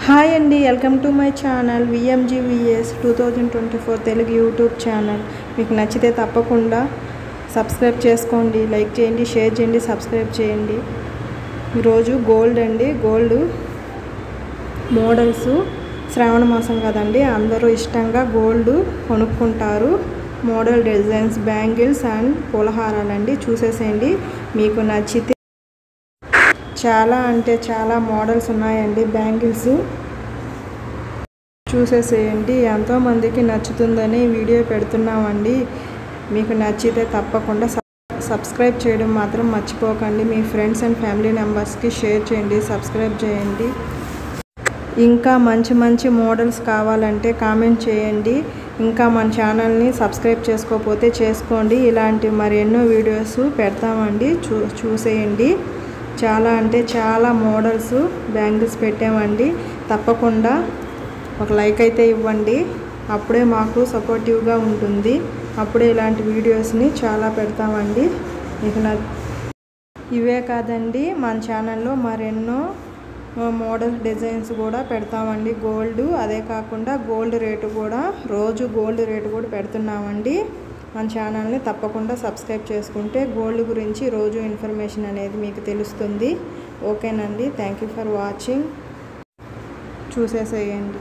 Hi అండి, welcome to my channel VMGVS 2024 Telugu YouTube channel. మీకు నచ్చితే తప్పకుండా సబ్స్క్రైబ్ చేసుకోండి, లైక్ చేయండి, షేర్ చేయండి, సబ్స్క్రైబ్ చేయండి. ఈరోజు గోల్డ్ అండి, గోల్డ్ మోడల్స్. శ్రావణ మాసం కదండి, అందరూ ఇష్టంగా గోల్డ్ కొనుక్కుంటారు. మోడల్ డిజైన్స్, బ్యాంగిల్స్ అండ్ పూలహారాలండి. చూసేసేయండి, మీకు నచ్చితే చాలా అంటే చాలా మోడల్స్ ఉన్నాయండి. బ్యాంగిల్స్ చూసేసేయండి, ఎంతోమందికి నచ్చుతుందని వీడియో పెడుతున్నామండి. మీకు నచ్చితే తప్పకుండా సబ్స్క్రైబ్ చేయడం మాత్రం మర్చిపోకండి. మీ ఫ్రెండ్స్ అండ్ ఫ్యామిలీ మెంబర్స్కి షేర్ చేయండి, సబ్స్క్రైబ్ చేయండి. ఇంకా మంచి మంచి మోడల్స్ కావాలంటే కామెంట్ చేయండి. ఇంకా మన ఛానల్ని సబ్స్క్రైబ్ చేసుకోకపోతే చేసుకోండి. ఇలాంటి మరెన్నో వీడియోస్ పెడతామండి, చూసేయండి. చాలా అంటే చాలా మోడల్స్ బ్యాంగిల్స్ పెట్టామండి. తప్పకుండా ఒక లైక్ అయితే ఇవ్వండి, అప్పుడే మాకు సపోర్టివ్గా ఉంటుంది. అప్పుడే ఇలాంటి వీడియోస్ని చాలా పెడతామండి. ఇవే కాదండి, మన ఛానల్లో మరెన్నో మోడల్ డిజైన్స్ కూడా పెడతామండి. గోల్డ్, అదే కాకుండా గోల్డ్ రేటు కూడా, రోజు గోల్డ్ రేటు కూడా పెడుతున్నామండి. మన ఛానల్ని తప్పకుండా సబ్స్క్రైబ్ చేసుకుంటే గోల్డ్ గురించి రోజు ఇన్ఫర్మేషన్ అనేది మీకు తెలుస్తుంది. ఓకేనండి, థ్యాంక్ యూ ఫర్ వాచింగ్. చూసేసేయండి.